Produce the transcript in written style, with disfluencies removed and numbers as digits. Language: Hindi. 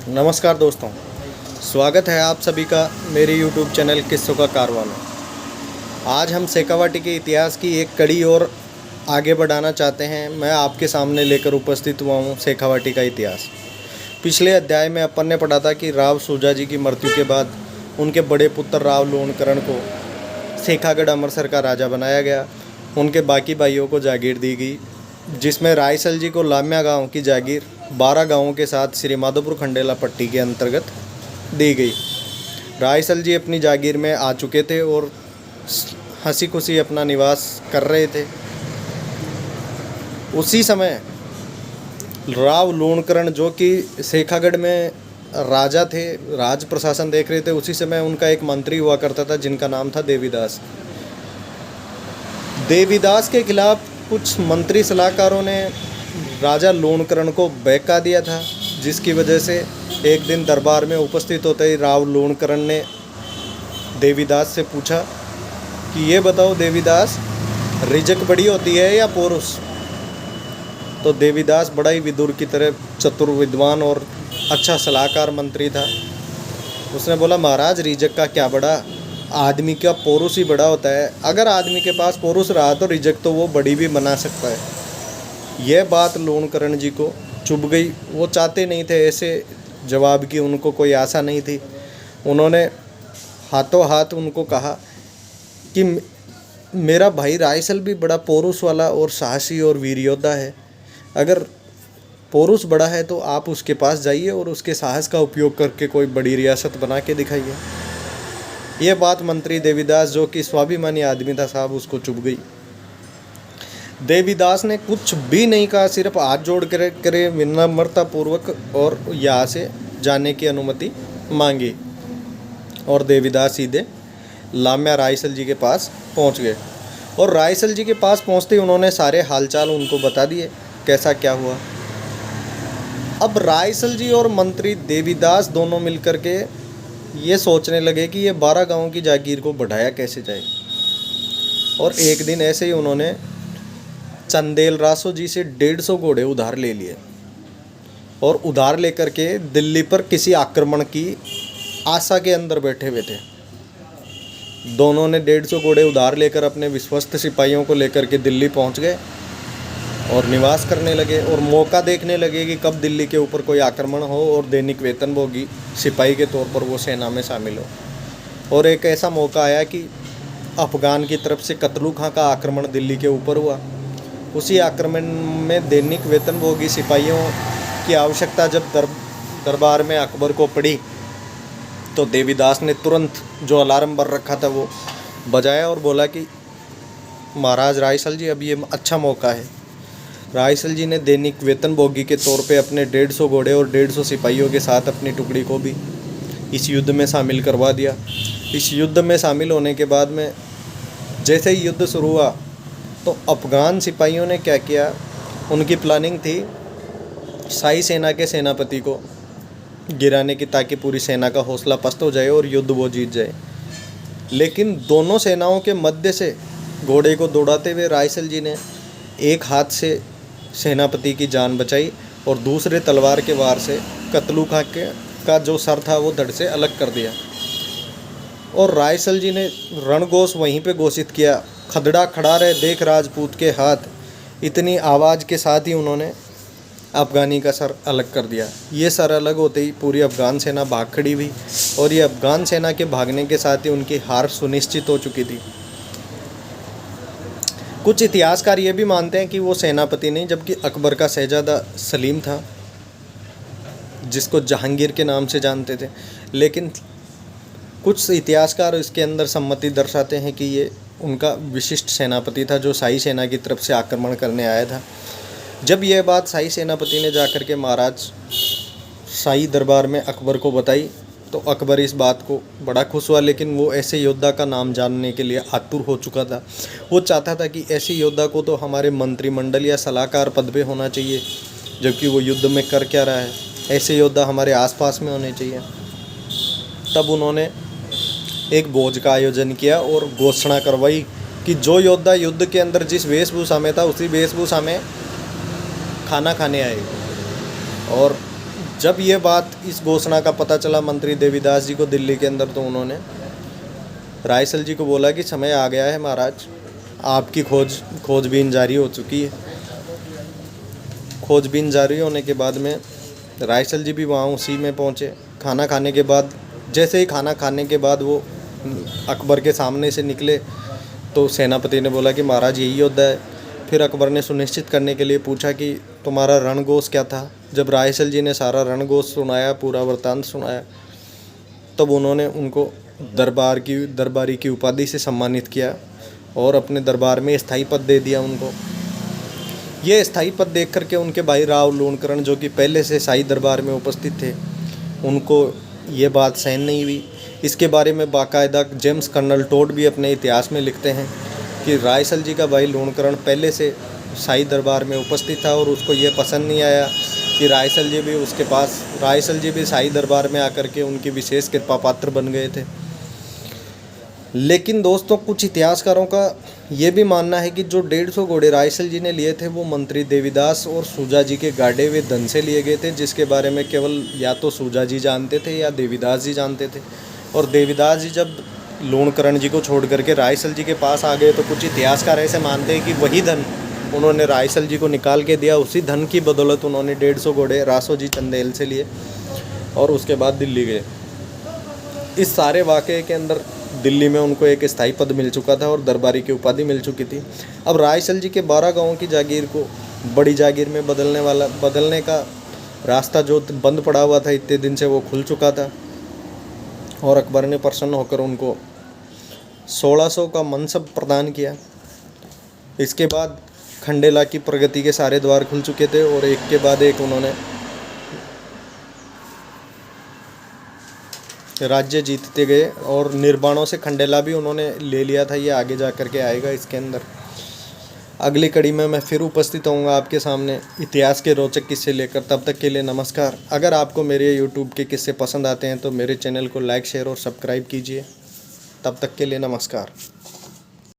नमस्कार दोस्तों, स्वागत है आप सभी का मेरे YouTube चैनल किस्सों का कारवां में। आज हम शेखावाटी के इतिहास की एक कड़ी और आगे बढ़ाना चाहते हैं। मैं आपके सामने लेकर उपस्थित हुआ हूँ शेखावाटी का इतिहास। पिछले अध्याय में अपन ने पढ़ा था कि राव सूजाजी की मृत्यु के बाद उनके बड़े पुत्र राव लोणकरण को शेखागढ़ अमृतसर का राजा बनाया गया। उनके बाकी भाइयों को जागीर दी गई, जिसमें रायसल जी को लाम्या गांव की जागीर 12 गांवों के साथ श्री माधोपुर खंडेला पट्टी के अंतर्गत दी गई। रायसल जी अपनी जागीर में आ चुके थे और हंसी खुशी अपना निवास कर रहे थे। उसी समय राव लोणकरण जो कि शेखागढ़ में राजा थे, राज प्रशासन देख रहे थे, उसी समय उनका एक मंत्री हुआ करता था जिनका नाम था देवीदास। देवीदास के खिलाफ कुछ मंत्री सलाहकारों ने राजा लोणकरण को बहका दिया था, जिसकी वजह से एक दिन दरबार में उपस्थित होते ही राव लोणकरण ने देवीदास से पूछा कि ये बताओ देवीदास, रिजक बड़ी होती है या पोरुष? तो देवीदास बड़ा ही विदुर की तरह चतुर विद्वान और अच्छा सलाहकार मंत्री था। उसने बोला, महाराज रिजक का क्या बड़ा, आदमी का पोरुष ही बड़ा होता है। अगर आदमी के पास पोरुष रहा तो रिजक तो वो बड़ी भी बना सकता है। यह बात लोणकरण जी को चुभ गई। वो चाहते नहीं थे ऐसे जवाब की, उनको कोई आशा नहीं थी। उन्होंने हाथों हाथ उनको कहा कि मेरा भाई रायसल भी बड़ा पोरुष वाला और साहसी और वीर योद्धा है। अगर पोरुष बड़ा है तो आप उसके पास जाइए और उसके साहस का उपयोग करके कोई बड़ी रियासत बना के दिखाइए। यह बात मंत्री देवीदास, जो कि स्वाभिमानी आदमी था साहब, उसको चुभ गई। देवीदास ने कुछ भी नहीं कहा, सिर्फ हाथ जोड़ कर विनम्रता पूर्वक और यहाँ से जाने की अनुमति मांगी और देवीदास सीधे लाम्या रायसल जी के पास पहुँच गए। और रायसल जी के पास पहुँचते ही उन्होंने सारे हालचाल उनको बता दिए, कैसा क्या हुआ। अब रायसल जी और मंत्री देवीदास दोनों मिलकर के ये सोचने लगे कि ये 12 गांवों की जागीर को बढ़ाया कैसे जाए। और एक दिन ऐसे ही उन्होंने चंदेल रासो जी से 150 घोड़े उधार ले लिए और उधार लेकर के दिल्ली पर किसी आक्रमण की आशा के अंदर बैठे हुए थे। दोनों ने 150 घोड़े उधार लेकर अपने विश्वस्त सिपाहियों को लेकर के दिल्ली पहुंच गए और निवास करने लगे और मौका देखने लगे कि कब दिल्ली के ऊपर कोई आक्रमण हो और दैनिक वेतनभोगी सिपाही के तौर पर वो सेना में शामिल हो। और एक ऐसा मौका आया कि अफ़गान की तरफ से कतलू खां का आक्रमण दिल्ली के ऊपर हुआ। उसी आक्रमण में दैनिक वेतनभोगी सिपाहियों की आवश्यकता जब दरबार में अकबर को पड़ी तो देवीदास ने तुरंत जो अलार्म बर रखा था वो बजाया और बोला कि महाराज रायसल जी, अब ये अच्छा मौका है। रायसल जी ने दैनिक वेतनभोगी के तौर पे अपने 150 घोड़े और 150 सिपाहियों के साथ अपनी टुकड़ी को भी इस युद्ध में शामिल करवा दिया। इस युद्ध में शामिल होने के बाद में जैसे ही युद्ध शुरू हुआ तो अफ़गान सिपाहियों ने क्या किया, उनकी प्लानिंग थी शाही सेना के सेनापति को गिराने की, ताकि पूरी सेना का हौसला पस्त हो जाए और युद्ध वो जीत जाए। लेकिन दोनों सेनाओं के मध्य से घोड़े को दौड़ाते हुए रायसल जी ने एक हाथ से सेनापति की जान बचाई और दूसरे तलवार के वार से कतलू खां का जो सर था वो धड़ से अलग कर दिया। और रायसल जी ने रणघोष वहीं पे घोषित किया, खदड़ा खड़ा रहे देख राजपूत के हाथ। इतनी आवाज़ के साथ ही उन्होंने अफ़गानी का सर अलग कर दिया। ये सर अलग होते ही पूरी अफ़गान सेना भाग खड़ी हुई और ये अफ़गान सेना के भागने के साथ ही उनकी हार सुनिश्चित हो चुकी थी। कुछ इतिहासकार ये भी मानते हैं कि वो सेनापति नहीं, जबकि अकबर का शहजादा सलीम था, जिसको जहांगीर के नाम से जानते थे। लेकिन कुछ इतिहासकार इसके अंदर सम्मति दर्शाते हैं कि ये उनका विशिष्ट सेनापति था जो शाही सेना की तरफ से आक्रमण करने आया था। जब यह बात शाही सेनापति ने जाकर के महाराज शाही दरबार में अकबर को बताई तो अकबर इस बात को बड़ा खुश हुआ। लेकिन वो ऐसे योद्धा का नाम जानने के लिए आतुर हो चुका था। वो चाहता था कि ऐसे योद्धा को तो हमारे मंत्रिमंडल या सलाहकार पद पे होना चाहिए, जबकि वो युद्ध में कर क्या रहा है। ऐसे योद्धा हमारे आसपास में होने चाहिए। तब उन्होंने एक भोज का आयोजन किया और घोषणा करवाई कि जो योद्धा युद्ध के अंदर जिस वेशभूषा में था उसी वेशभूषा में खाना खाने आए। और जब ये बात, इस घोषणा का पता चला मंत्री देवीदास जी को दिल्ली के अंदर, तो उन्होंने रायसल जी को बोला कि समय आ गया है महाराज, आपकी खोजबीन जारी हो चुकी है। खोजबीन जारी होने के बाद में रायसल जी भी वहाँ उसी में पहुँचे। खाना खाने के बाद, जैसे ही खाना खाने के बाद वो अकबर के सामने से निकले तो सेनापति ने बोला कि महाराज यही योद्धा है। फिर अकबर ने सुनिश्चित करने के लिए पूछा कि तुम्हारा रणघोष क्या था। जब रायसल जी ने सारा रणघोष सुनाया, पूरा वृत्तांत सुनाया, तब उन्होंने उनको दरबारी की उपाधि से सम्मानित किया और अपने दरबार में स्थायी पद दे दिया उनको। ये स्थायी पद देख करके उनके भाई राव लूणकरण, जो कि पहले से शाही दरबार में उपस्थित थे, उनको ये बात सहन नहीं हुई। इसके बारे में बाकायदा जेम्स कर्नल टोड भी अपने इतिहास में लिखते हैं कि रायसल जी का भाई लूणकरण पहले से शाही दरबार में उपस्थित था और उसको ये पसंद नहीं आया कि रायसल जी भी शाही दरबार में आकर के उनकी विशेष कृपा पात्र बन गए थे। लेकिन दोस्तों, कुछ इतिहासकारों का ये भी मानना है कि जो 150 घोड़े रायसल जी ने लिए थे वो मंत्री देवीदास और सूजा जी के गाड़े हुए धन से लिए गए थे, जिसके बारे में केवल या तो सूजा जी जानते थे या देवीदास जी जानते थे। और देवीदास जी जब लूणकरण जी को छोड़ करके रायसल जी के पास आ गए तो कुछ इतिहासकार ऐसे मानते हैं कि वही धन उन्होंने रायसल जी को निकाल के दिया। उसी धन की बदौलत उन्होंने 150 घोड़े रासो जी चंदेल से लिए और उसके बाद दिल्ली गए। इस सारे वाक़े के अंदर दिल्ली में उनको एक स्थायी पद मिल चुका था और दरबारी की उपाधि मिल चुकी थी। अब रायसल जी के 12 गांवों की जागीर को बड़ी जागीर में बदलने का रास्ता जो बंद पड़ा हुआ था इतने दिन से, वो खुल चुका था और अकबर ने प्रसन्न होकर उनको 1600 का मनसब प्रदान किया। इसके बाद खंडेला की प्रगति के सारे द्वार खुल चुके थे और एक के बाद एक उन्होंने राज्य जीतते गए और निर्बाणों से खंडेला भी उन्होंने ले लिया था। ये आगे जा कर के आएगा इसके अंदर। अगली कड़ी में मैं फिर उपस्थित होऊंगा आपके सामने इतिहास के रोचक किस्से लेकर। तब तक के लिए नमस्कार। अगर आपको मेरे यूट्यूब के किस्से पसंद आते हैं तो मेरे चैनल को लाइक, शेयर और सब्सक्राइब कीजिए। तब तक के लिए नमस्कार।